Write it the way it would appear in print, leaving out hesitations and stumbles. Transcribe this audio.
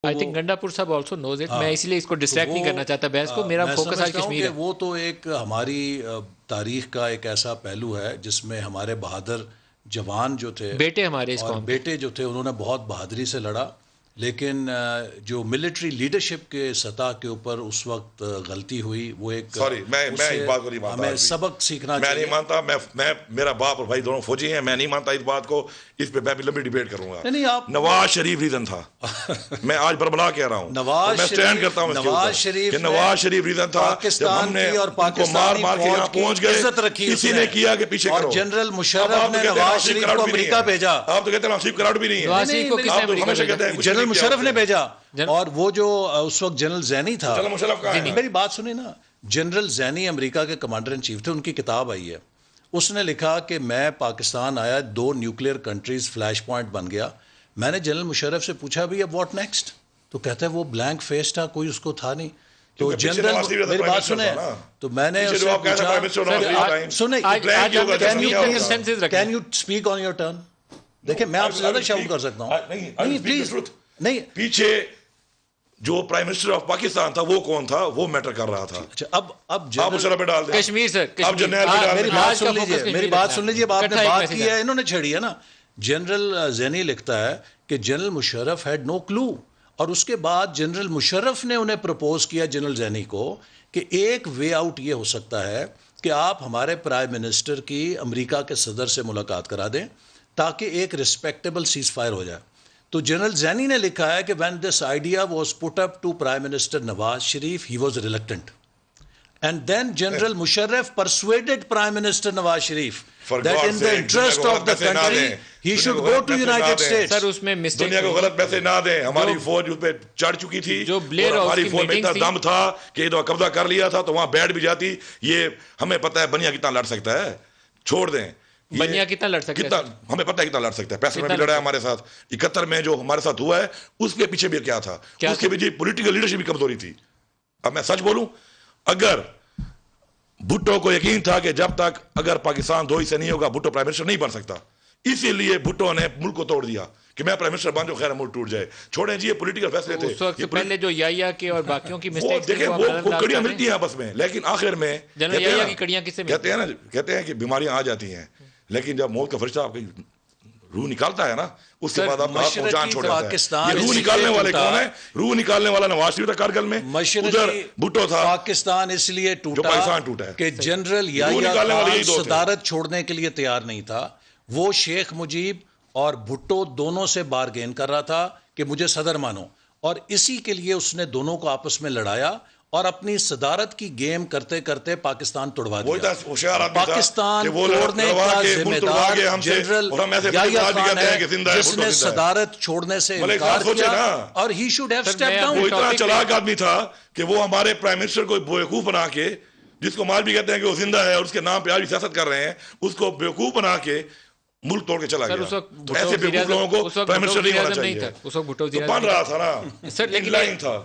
I think Gandapur صاحب also knows it. میں اسی لیے اس کو ڈسٹریکٹ نہیں کرنا چاہتا بحث کو. میرا فوکس آج کشمیر ہے. وہ تو ایک ہماری تاریخ کا ایک ایسا پہلو ہے جس میں ہمارے بہادر جوان جو تھے، بیٹے ہمارے اس قوم بیٹے جو تھے، انہوں نے بہت بہادری سے لڑا، لیکن جو ملٹری لیڈرشپ کے سطح کے اوپر اس وقت غلطی ہوئی، وہ ایک سوری میں اس بات کو نہیں مانتا. ہمیں سبق سیکھنا میں چاہیے. نہیں مانتا. میں میرا باپ اور بھائی دونوں فوجی ہیں. میں نہیں مانتا اس بات کو. اس پہ میں بھی لمبی ڈیبیٹ کروں گا. نہیں آپ نواز شریف ریزن تھا. میں آج بربلا کہہ رہا ہوں. میں اسٹینڈ کرتا ہوں نواز شریف کہ نواز شریف ریزن تھا. جب ہم نے اور مار مار کے یہاں پہنچ گئے، عزت رکھی کسی نے کیا کہ پیچھے کرو. اور جنرل مشرف نے نواز شریف کو امریکہ بھیجا. آپ تو کہتے ہیں نصیب کراؤڈ بھی نہیں ہے. جنرل مشرف نے بھیجا. اور وہ جو اس وقت جنرل زینی تھا، میری بات سنیں نا، جنرل زینی امریکہ کے کمانڈر ان چیف تھے. ان کی کتاب آئی ہے، اس نے لکھا کہ میں پاکستان آیا، 2 نیوکلیئر کنٹریز فلیش پوائنٹ بن گیا. میں نے جنرل مشرف سے پوچھا بھی اب واٹ نیکسٹ، تو کہتا ہے وہ بلینک فیس تھا، کوئی اس کو تھا نہیں. تو جنرل میری بات سنیں، تو میں نے اس سے پوچھا سنیں can you speak on your turn. دیکھیں میں آپ سے زیادہ شاؤٹ کر سکتا ہوں. نہیں پلیز نہیں. پیچھے جو پرائم منسٹر آف پاکستان تھا وہ کون تھا، وہ میٹر کر رہا تھا. اب آپ مشرف پہ ڈال دیں. کشمیر سر، اب جنرل پہ ڈال میری دیں. بات سن لیجیے، میری بات سن لیجیے. آپ نے بات کی ہے، انہوں نے چھیڑی ہے نا. جنرل زینی لکھتا ہے کہ جنرل مشرف ہیڈ نو کلو، اور اس کے بعد جنرل مشرف نے انہیں پروپوز کیا جنرل زینی کو کہ ایک وے آؤٹ یہ ہو سکتا ہے کہ آپ ہمارے پرائم منسٹر کی امریکہ کے صدر سے ملاقات کرا دیں تاکہ ایک ریسپیکٹیبل سیز فائر ہو جائے. تو جنرل زینی نے لکھا ہے کہ when this idea was put up to Prime Minister Nawaz Sharif, he was reluctant. And then General Musharraf persuaded Prime Minister Nawaz Sharif that in the interest of the country, he should go to United States. سر اس میں mistake دنیا کو غلط پیسے نہ دیں. ہماری فوج اس پہ چڑھ چکی تھی، ہماری فوج میں اتنا دم تھا کہ ادھر قبضہ کر لیا تھا تو وہاں بیٹھ بھی جاتی. یہ ہمیں پتہ ہے بنیا کتنا لڑ سکتا ہے. چھوڑ دیں. بنیا کتنا لڑ سکتا ہے، ہمیں پتہ ہے کتنا لڑ سکتا ہے. 65 میں بھی لڑا ہے ہمارے ساتھ. 71 میں جو ہمارے ساتھ ہوا ہے اس کے پیچھے بھی کیا تھا، اس کے پیچھے پولیٹیکل لیڈرشپ بھی کمزوری تھی. اب میں سچ بولوں، اگر بھٹو کو یقین تھا کہ جب تک اگر پاکستان 2 حصے نہیں ہوگا بھٹو پرائم منسٹر نہیں بن سکتا، اسی لیے بھٹو نے ملک کو توڑ دیا کہ میں پرائم منسٹر بن جاؤں، خیر ملک ٹوٹ جائے. چھوڑیں جی، یہ پولیٹیکل فیصلے تھے. اس وقت پہلے جو یا کے اور باقیوں کی مسٹیکس دیکھیں وہ کڑیاں ملتی ہیں آپس میں، لیکن آخر میں کہتے ہیں کہ بیماریاں آ جاتی ہیں، لیکن جب موت کا فرشتہ آپ کی روح نکالتا ہے نا، اس کے بعد آپ جان چھوڑ جاتا ہے. روح نکالنے والے کون ہیں؟ روح نکالنے والا نواز شریف تھا کارگل میں، ادھر بھٹو تھا. پاکستان اس لیے ٹوٹا کہ جنرل یحییٰ خان صدارت چھوڑنے کے لیے تیار نہیں تھا. وہ شیخ مجیب اور بھٹو دونوں سے بارگین کر رہا تھا کہ مجھے صدر مانو، اور اسی کے لیے اس نے دونوں کو آپس میں لڑایا اور اپنی صدارت کی گیم کرتے کرتے پاکستان توڑوا دیا. پاکستان توڑنے کا ذمہ دار جنرل یحییٰ خان ہے جس نے صدارت چھوڑنے سے انکار کیا، اور he should have step down. وہ اتنا چلاک آدمی تھا کہ وہ ہمارے پرائم منسٹر کو بیوقوف بنا کے، جس کو آج بھی کہتے ہیں کہ وہ زندہ ہے اور اس کے نام پہ آج بھی سیاست کر رہے ہیں، اس کو بیوقوف بنا کے ملک توڑ کے چلا گیا. ایسے بیوقوف لوگوں کو پرائم منسٹر نہیں ہونا چاہیے. اس وقت بھٹو بن رہا تھا نا، ان لائن تھا.